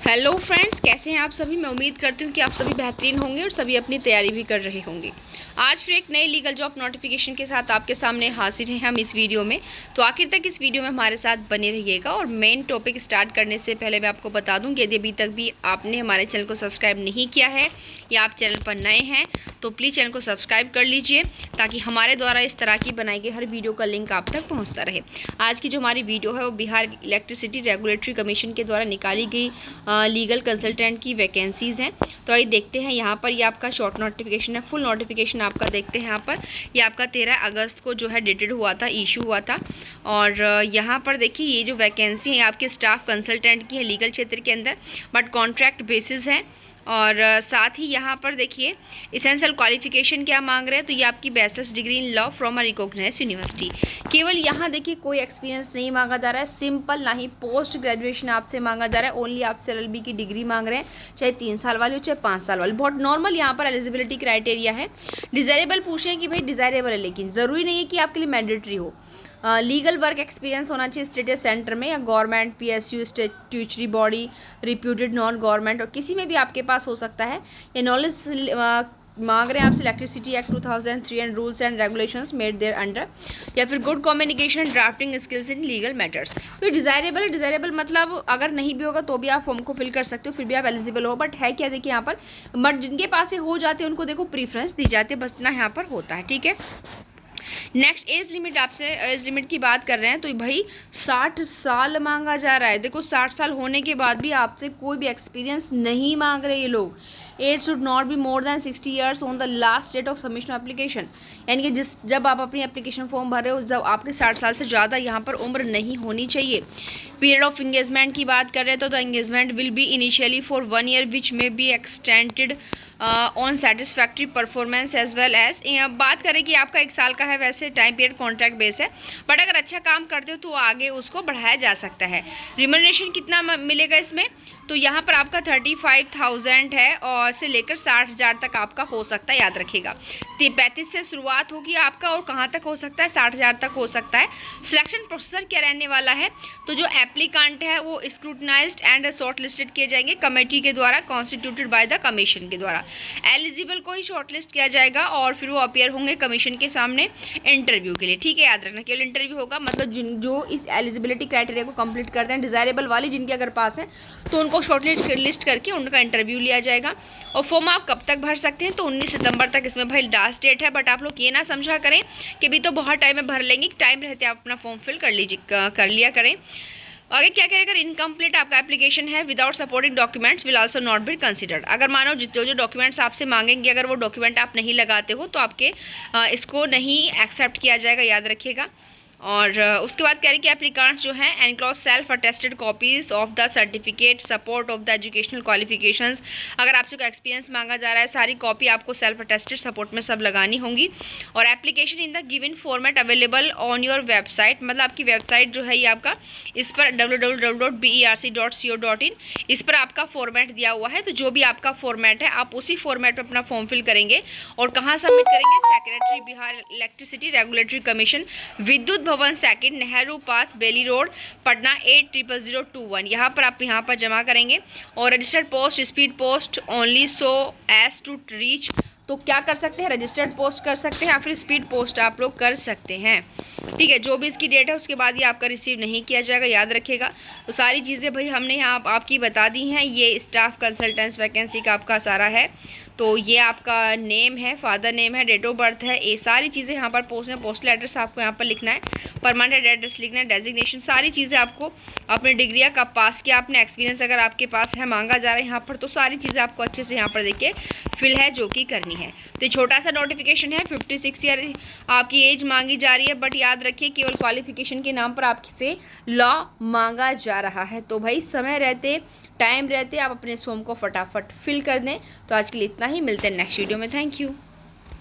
Hello friends, कैसे हैं आप सभी। मैं उम्मीद करती हूँ कि आप सभी बेहतरीन होंगे और सभी अपनी तैयारी भी कर रहे होंगे। आज फिर एक नई लीगल जॉब नोटिफिकेशन के साथ आपके सामने हाजिर हैं हम इस वीडियो में। तो आखिर तक इस वीडियो में हमारे साथ बने रहिएगा। और मेन टॉपिक स्टार्ट करने से पहले मैं आपको बता दूँ कि यदि अभी तक भी आपने हमारे चैनल को सब्सक्राइब नहीं किया है या आप चैनल पर नए हैं तो प्लीज़ चैनल को सब्सक्राइब कर लीजिए, ताकि हमारे द्वारा इस तरह की बनाई गई हर वीडियो का लिंक आप तक पहुँचता रहे। आज की जो हमारी वीडियो है वो बिहार इलेक्ट्रिसिटी रेगुलेटरी कमीशन के द्वारा निकाली गई लीगल कंसल्टेंट की वैकेंसीज़ हैं। तो आइए देखते हैं। यहाँ पर ये आपका शॉर्ट नोटिफिकेशन है, फुल नोटिफिकेशन आपका देखते हैं। यहाँ पर ये आपका 13 अगस्त को जो है डेटेड हुआ था, इशू हुआ था। और यहाँ पर देखिए ये जो वैकेंसी है आपके स्टाफ कंसल्टेंट की है लीगल क्षेत्र के अंदर, बट कॉन्ट्रैक्ट बेसिस है। और साथ ही यहाँ पर देखिए इसेंशियल क्वालिफिकेशन क्या मांग रहे हैं, तो ये आपकी bachelor's degree in law from a recognised university. केवल यहाँ देखिए कोई एक्सपीरियंस नहीं मांगा जा रहा है, सिंपल, ना ही पोस्ट ग्रेजुएशन आपसे मांगा जा रहा है। ओनली आपसे LLB की डिग्री मांग रहे हैं, चाहे 3 साल वाली हो चाहे 5 साल वाली। बहुत नॉर्मल यहाँ पर एलिजिबिलिटी क्राइटेरिया है। डिज़ायरेबल पूछें कि भाई डिज़ायरेबल है, लेकिन ज़रूरी नहीं है कि आपके लिए मैंडेटरी हो। लीगल वर्क एक्सपीरियंस होना चाहिए स्टेट सेंटर में या government, PSU, statutory body, reputed non government, और किसी में भी आपके पास हो सकता है। ये नॉलेज मांग रहे हैं आपसे electricity act 2003 and rules and regulations made thereunder, या फिर good communication drafting skills in legal matters. तो डिज़ायरेबल है। डिज़ायरेबल मतलब अगर नहीं भी होगा तो भी आप फॉर्म को फिल कर सकते हो, फिर भी आप एलिजिबल हो। बट है क्या, देखिए यहाँ पर, बट जिनके पास से हो जाते हैं उनको देखो प्रीफरेंस दी जाती है, बस इतना यहाँ पर होता है। ठीक है। नेक्स्ट एज लिमिट, आपसे एज लिमिट की बात कर रहे हैं तो भाई 60 साल मांगा जा रहा है। देखो 60 साल होने के बाद भी आपसे कोई भी एक्सपीरियंस नहीं मांग रहे ये लोग। Age should not be more than 60 years on the last date of submission application, यानी कि जब आप अपनी एप्लीकेशन फॉर्म भर रहे हो जब आपके 60 साल से ज़्यादा यहाँ पर उम्र नहीं होनी चाहिए। पीरियड ऑफ इंगेजमेंट की बात कर रहे हैं तो the engagement will be initially for 1 year which may be extended on satisfactory performance as well as. बात करें कि आपका 1 साल का है, वैसे टाइम पीरियड कॉन्ट्रैक्ट बेस है, बट अगर अच्छा काम करते हो तो आगे उसको बढ़ाया जा सकता है। रिम्यूनरेशन कितना मिलेगा इसमें, तो यहाँ पर आपका 35,000 है और से लेकर 60,000 तक आपका हो सकता है, याद रखिएगा। 35 से शुरुआत होगी आपका और कहाँ तक हो सकता है, 60,000 तक हो सकता है। सिलेक्शन प्रोसेसर क्या रहने वाला है, तो जो एप्लीकांट है वो स्क्रूटनाइज्ड एंड शॉर्ट लिस्टेड किए जाएंगे कमेटी के द्वारा, कॉन्स्टिट्यूटेड बाय द कमीशन के द्वारा। एलिजिबल को ही शॉर्ट लिस्ट किया जाएगा और फिर वो अपीयर होंगे कमीशन के सामने इंटरव्यू के लिए। ठीक है, याद रखना केवल इंटरव्यू होगा। मतलब जो इस एलिजिबिलिटी क्राइटेरिया को कंप्लीट करते हैं, डिज़ायरेबल वाली जिनके अगर पास है तो उनको शॉर्ट लिस्ट करके उनका इंटरव्यू लिया जाएगा। और फॉर्म आप कब तक भर सकते हैं, तो 19 सितंबर तक इसमें भाई लास्ट डेट है। बट आप लोग ये ना समझा करें कि भी तो बहुत टाइम में भर लेंगे, टाइम रहते आप अपना फॉर्म फिल कर लिया करें। आगे क्या करें, अगर इनकम्प्लीट आपका एप्लीकेशन है without supporting documents will also not be considered. अगर मानो जो डॉक्यूमेंट्स आपसे मांगेंगे अगर वो डॉक्यूमेंट आप नहीं लगाते हो तो आपके इसको नहीं एक्सेप्ट किया जाएगा, याद रखिएगा। और उसके बाद कह रहे हैं कि एप्लीकांट्स जो हैं enclose self attested copies of the certificate support of the educational qualifications. अगर आपसे कोई एक्सपीरियंस मांगा जा रहा है, सारी कॉपी आपको सेल्फ अटेस्टेड सपोर्ट में सब लगानी होंगी। और application in the given format available on your website, मतलब आपकी वेबसाइट जो है ये आपका, इस पर www.berc.co.in, इस पर आपका फॉर्मेट दिया हुआ है। तो जो भी आपका फॉर्मेट है आप उसी फॉर्मेट में अपना फॉर्म फिल करेंगे और कहाँ सबमिट करेंगे, secretary Bihar electricity regulatory commission, Vidyut Bhawan second, Nehru path, Bailey road, Patna 800021। यहाँ पर आप यहाँ पर जमा करेंगे। और registered post speed post only so as to reach, तो क्या कर सकते हैं, रजिस्टर्ड पोस्ट कर सकते हैं या फिर स्पीड पोस्ट आप लोग कर सकते हैं। ठीक है, जो भी इसकी डेट है उसके बाद ये आपका रिसीव नहीं किया जाएगा, याद रखिएगा। तो सारी चीज़ें भाई हमने यहाँ आपकी बता दी हैं। ये स्टाफ कंसल्टेंट्स वैकेंसी का आपका सारा है। तो ये आपका नेम है, फादर नेम है, डेट ऑफ बर्थ है, ये सारी चीज़ें यहाँ पर पोस्टल एड्रेस आपको यहाँ पर लिखना है, परमानेंट एड्रेस लिखना है, डेजिग्नेशन, सारी चीज़ें आपको अपने डिग्रियाँ कब पास किया आपने, एक्सपीरियंस अगर आपके पास है मांगा जा रहा है यहाँ पर, तो सारी चीज़ें आपको अच्छे से यहाँ पर देखिए फिल है जो कि करनी है। तो छोटा सा नोटिफिकेशन है, 56 ईयर आपकी एज मांगी जा रही है, बट याद रखिए केवल क्वालिफिकेशन के नाम पर आपसे लॉ मांगा जा रहा है। तो भाई समय रहते, टाइम रहते आप अपने इस फॉर्म को फटाफट फिल कर दें। तो आज के लिए इतना ही, मिलते हैं नेक्स्ट वीडियो में। Thank you.